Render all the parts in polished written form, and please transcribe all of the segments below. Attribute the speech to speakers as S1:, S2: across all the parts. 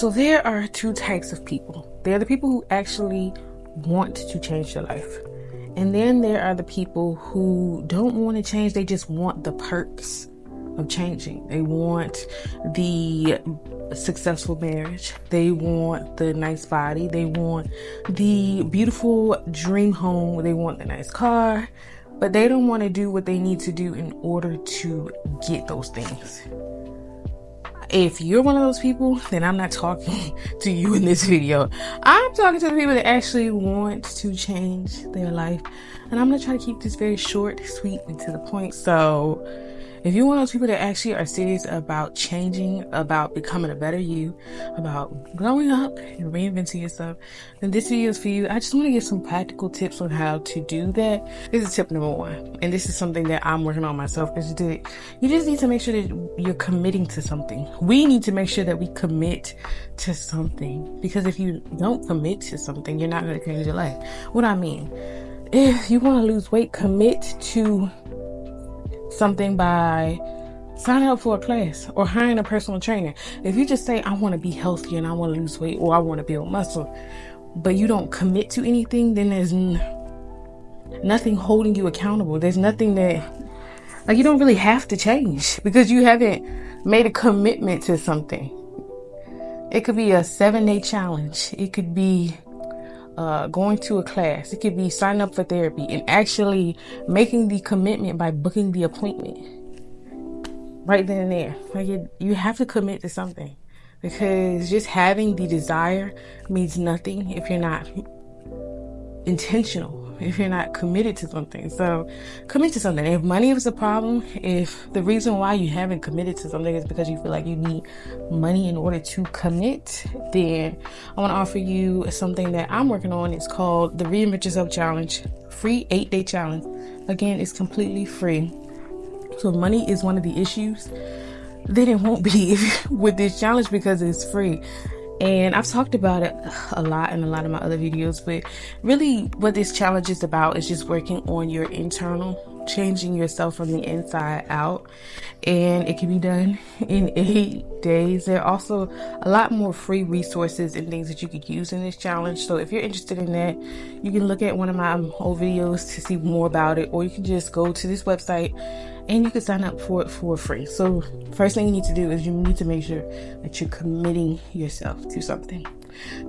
S1: So there are two types of people. There are the people who actually want to change their life. And then there are the people who don't want to change. They just want the perks of changing. They want the successful marriage. They want the nice body. They want the beautiful dream home. They want the nice car. But they don't want to do what they need to do in order to get those things. If you're one of those people, then I'm not talking to you in this video. I'm talking to the people that actually want to change their life. And I'm going to try to keep this very short, sweet, and to the point. So if you're one of those people that actually are serious about changing, about becoming a better you, about growing up and reinventing yourself, then this video is for you. I just want to give some practical tips on how to do that. This is tip number 1. And this is something that I'm working on myself. You just need to make sure that you're committing to something. We need to make sure that we commit to something. Because if you don't commit to something, you're not going to change your life. What I mean, if you want to lose weight, commit to something by signing up for a class or hiring a personal trainer. If you just say, I want to be healthy and I want to lose weight or I want to build muscle, but you don't commit to anything, then there's nothing holding you accountable. There's nothing that, you don't really have to change because you haven't made a commitment to something. It could be a 7-day challenge. It could be going to a class. It could be signing up for therapy and actually making the commitment by booking the appointment right then and there. You have to commit to something, because just having the desire means nothing if you're not intentional, if you're not committed to something. So commit to something. If money is a problem, if the reason why you haven't committed to something is because you feel like you need money in order to commit, then I want to offer you something that I'm working on. It's called the Reinvent Yourself Challenge, free 8-day challenge. Again, it's completely free. So if money is one of the issues, then it won't be with this challenge because it's free. And I've talked about it a lot in a lot of my other videos, but really what this challenge is about is just working on your internal, changing yourself from the inside out. And it can be done in 8 days. There are also a lot more free resources and things that you could use in this challenge. So if you're interested in that, you can look at one of my old videos to see more about it, or you can just go to this website and you can sign up for it for free. So first thing you need to do is you need to make sure that you're committing yourself to something.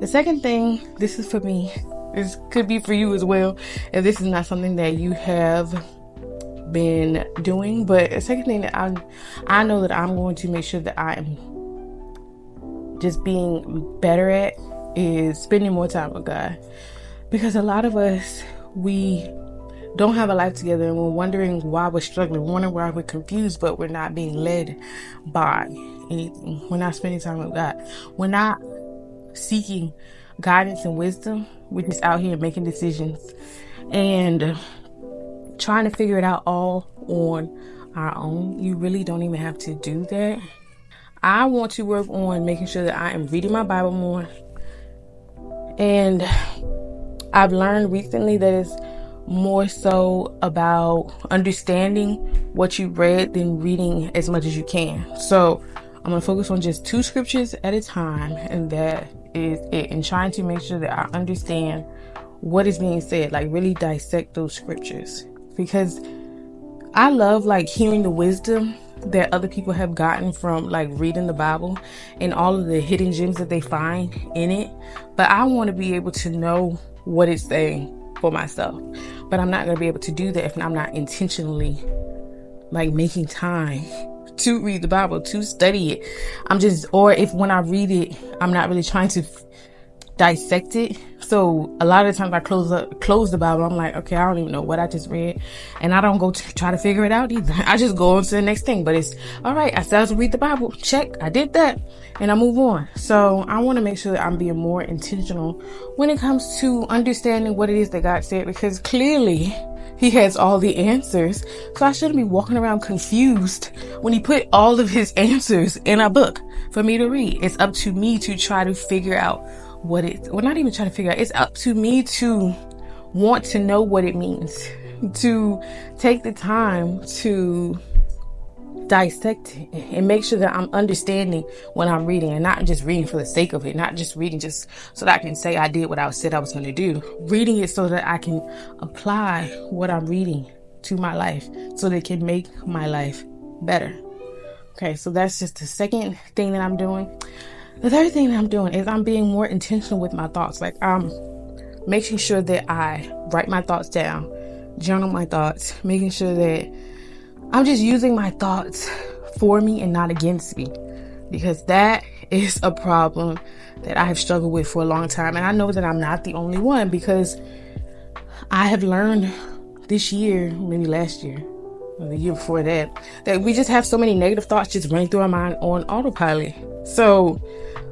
S1: The second thing, this is for me, this could be for you as well, if this is not something that you have been doing. But the second thing that I know that I'm going to make sure that I am just being better at is spending more time with God. Because a lot of us, we don't have a life together and we're wondering why we're struggling, wondering why we're confused, but we're not being led by anything. We're not spending time with God. We're not seeking guidance and wisdom. We're just out here making decisions and trying to figure it out all on our own. You really don't even have to do that. I want to work on making sure that I am reading my Bible more. And I've learned recently that it's more so about understanding what you read than reading as much as you can. So I'm going to focus on just 2 scriptures at a time, and that is it. And trying to make sure that I understand what is being said, really dissect those scriptures. Because I love hearing the wisdom that other people have gotten from reading the Bible and all of the hidden gems that they find in it. But I want to be able to know what it's saying for myself. But I'm not going to be able to do that if I'm not intentionally making time to read the Bible, to study it. Or if when I read it, I'm not really trying to dissect it. So a lot of times I close the Bible. I'm like, okay, I don't even know what I just read. And I don't go to try to figure it out either. I just go on to the next thing. But it's all right. I said to read the Bible. Check. I did that. And I move on. So I want to make sure that I'm being more intentional when it comes to understanding what it is that God said, because clearly He has all the answers. So I shouldn't be walking around confused when He put all of His answers in a book for me to read. It's up to me to try to figure out not even trying to figure out. It's up to me to want to know what it means, to take the time to dissect it and make sure that I'm understanding what I'm reading and not just reading for the sake of it, not just reading just so that I can say I did what I said I was going to do. Reading it so that I can apply what I'm reading to my life so that it can make my life better. Okay, so that's just the second thing that I'm doing. The third thing that I'm doing is I'm being more intentional with my thoughts. Like, I'm making sure that I write my thoughts down, journal my thoughts, making sure that I'm just using my thoughts for me and not against me, because that is a problem that I have struggled with for a long time. And I know that I'm not the only one, because I have learned this year, maybe last year, or the year before that we just have so many negative thoughts just running through our mind on autopilot. So,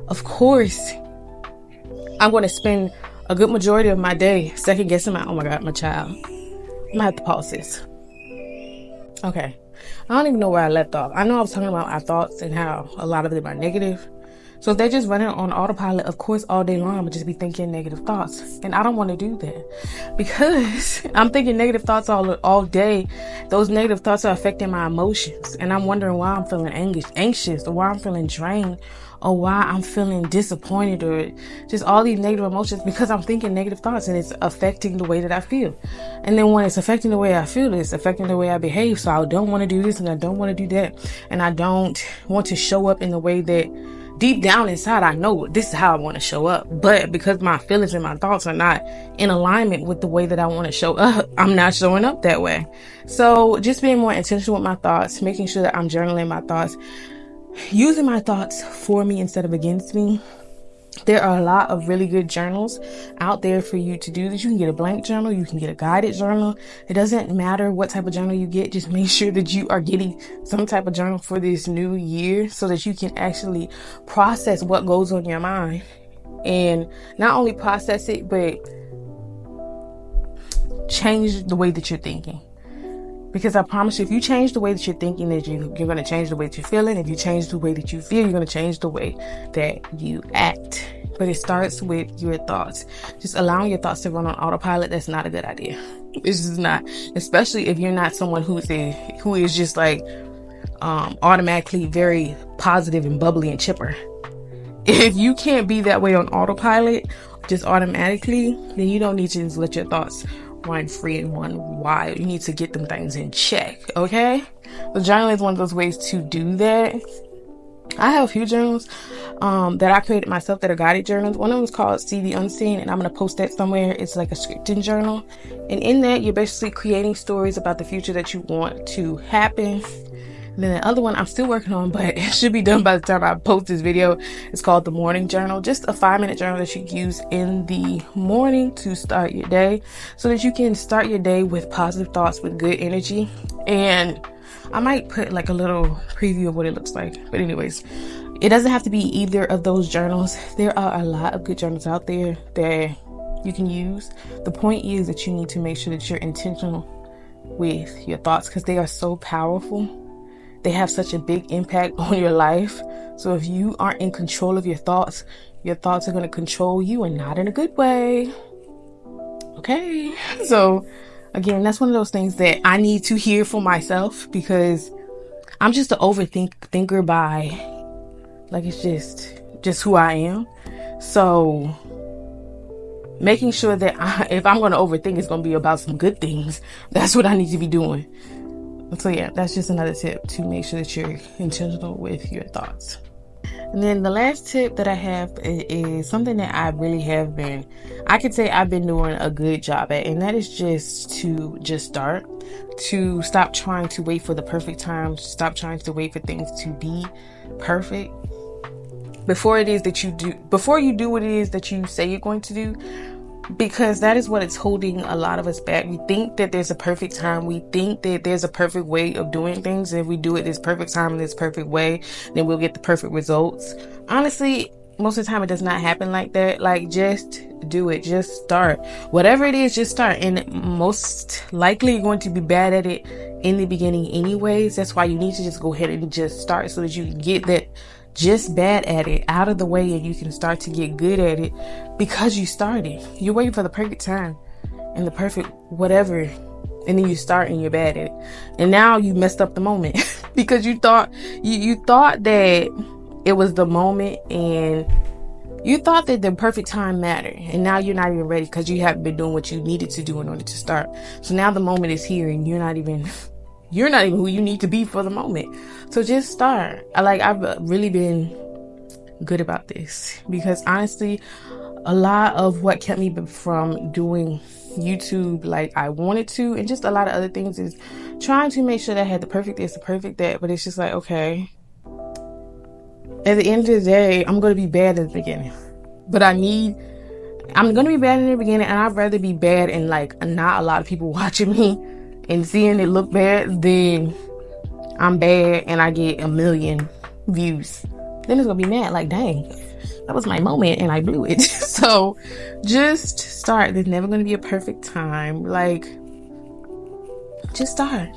S1: of course, I'm going to spend a good majority of my day second guessing oh my God, my child. I'm going to have to pause this. Okay. I don't even know where I left off. I know I was talking about our thoughts and how a lot of them are negative. So if they're just running on autopilot, of course, all day long, I'm going to just be thinking negative thoughts. And I don't want to do that, because I'm thinking negative thoughts all day. Those negative thoughts are affecting my emotions. And I'm wondering why I'm feeling anxious, or why I'm feeling drained, or why I'm feeling disappointed, or just all these negative emotions, because I'm thinking negative thoughts and it's affecting the way that I feel. And then when it's affecting the way I feel, it's affecting the way I behave. So I don't want to do this and I don't want to do that. And I don't want to show up in the way that deep down inside, I know this is how I want to show up. But because my feelings and my thoughts are not in alignment with the way that I want to show up, I'm not showing up that way. So just being more intentional with my thoughts, making sure that I'm journaling my thoughts, using my thoughts for me instead of against me. There are a lot of really good journals out there for you to do this. You can get a blank journal. You can get a guided journal. It doesn't matter what type of journal you get. Just make sure that you are getting some type of journal for this new year so that you can actually process what goes on your mind. And not only process it, but change the way that you're thinking. Because I promise you, if you change the way that you're thinking, that you're going to change the way that you're feeling. If you change the way that you feel, you're going to change the way that you act. But it starts with your thoughts. Just allowing your thoughts to run on autopilot, that's not a good idea. It's just not. Especially if you're not someone who is just like automatically very positive and bubbly and chipper. If you can't be that way on autopilot, just automatically, then you don't need to just let your thoughts run free and run wild. You need to get them things in check, okay? So journaling is one of those ways to do that. I have a few journals that I created myself that are guided journals. One of them is called See the Unseen, and I'm going to post that somewhere. It's like a scripting journal. And in that, you're basically creating stories about the future that you want to happen. And then the other one I'm still working on, but it should be done by the time I post this video. It's called the Morning Journal. Just a 5-minute journal that you use in the morning to start your day so that you can start your day with positive thoughts, with good energy. And I might put like a little preview of what it looks like. But anyways, it doesn't have to be either of those journals. There are a lot of good journals out there that you can use. The point is that you need to make sure that you're intentional with your thoughts, because they are so powerful. They have such a big impact on your life. So if you aren't in control of your thoughts are going to control you, and not in a good way. Okay. So again, that's one of those things that I need to hear for myself, because I'm just an overthinker by, like, it's just who I am. So making sure that if I'm going to overthink, it's going to be about some good things. That's what I need to be doing. So yeah, that's just another tip to make sure that you're intentional with your thoughts. And then the last tip that I have is something that I really have been, I could say I've been doing a good job at, and that is just to start, to stop trying to wait for the perfect time, stop trying to wait for things to be perfect. Before you do what it is that you say you're going to do, because that is what is holding a lot of us back. We think that there's a perfect time. We think that there's a perfect way of doing things. And if we do it this perfect time in this perfect way, then we'll get the perfect results. Honestly, most of the time it does not happen like that. Like, just do it. Just start. Whatever it is, just start. And most likely you're going to be bad at it in the beginning anyways. That's why you need to just go ahead and just start, so that you can get that just bad at it out of the way, and you can start to get good at it because you started. You're waiting for the perfect time and the perfect whatever, and then you start and you're bad at it, and now you messed up the moment. because you thought that it was the moment, and you thought that the perfect time mattered, and now you're not even ready because you haven't been doing what you needed to do in order to start. So now the moment is here, and you're not even who you need to be for the moment. So just start. I've really been good about this, because honestly, a lot of what kept me from doing YouTube like I wanted to, and just a lot of other things, is trying to make sure that I had the perfect this, the perfect that. But it's just like, okay, at the end of the day, I'm going to be bad at the beginning, but I'm going to be bad in the beginning, and I'd rather be bad and like not a lot of people watching me and seeing it look bad than I'm bad and I get 1 million views. Then it's going to be mad, like, dang, that was my moment and I blew it. So just start. There's never going to be a perfect time. Like, just start.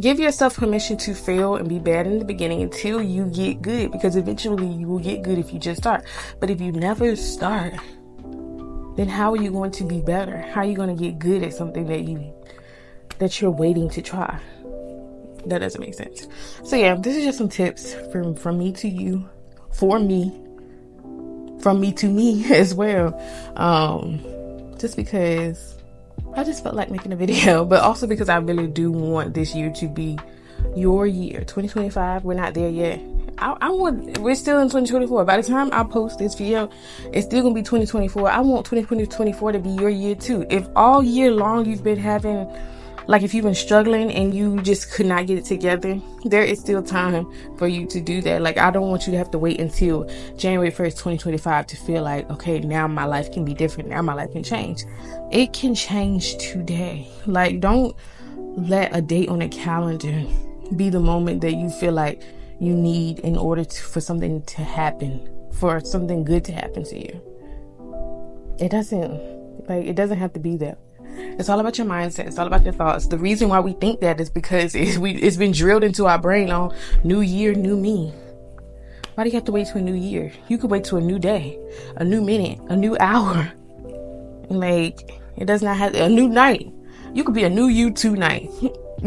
S1: Give yourself permission to fail and be bad in the beginning until you get good, because eventually you will get good if you just start. But if you never start, then how are you going to be better? How are you going to get good at something that you're waiting to try? That doesn't make sense. So yeah, this is just some tips from me to you, from me to me as well. Just because I just felt like making a video, but also because I really do want this year to be your year. 2025, we're not there yet. We're still in 2024. By the time I post this video, it's still gonna be 2024. I want 2024 to be your year too. If all year long you've been having, like, if you've been struggling and you just could not get it together, there is still time for you to do that. Like, I don't want you to have to wait until January 1st, 2025 to feel like, okay, now my life can be different. Now my life can change. It can change today. Like, don't let a date on a calendar be the moment that you feel like you need in order for something to happen, for something good to happen to you. It doesn't have to be that. It's all about your mindset. It's all about your thoughts. The reason why we think that is because it's been drilled into our brain on new year, new me. Why do you have to wait to a new year? You could wait to a new day, a new minute, a new hour. Like, it does not have a new night. You could be a new you tonight.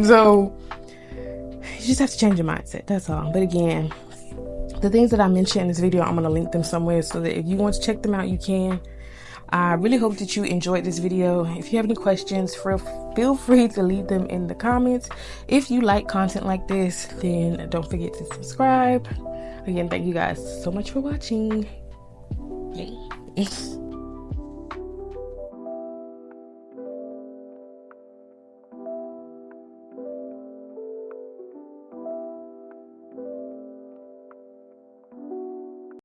S1: So you just have to change your mindset. That's all. But again, the things that I mentioned in this video, I'm going to link them somewhere so that if you want to check them out, you can. I really hope that you enjoyed this video. If you have any questions, feel free to leave them in the comments. If you like content like this, then don't forget to subscribe. Again, thank you guys so much for watching. Yay.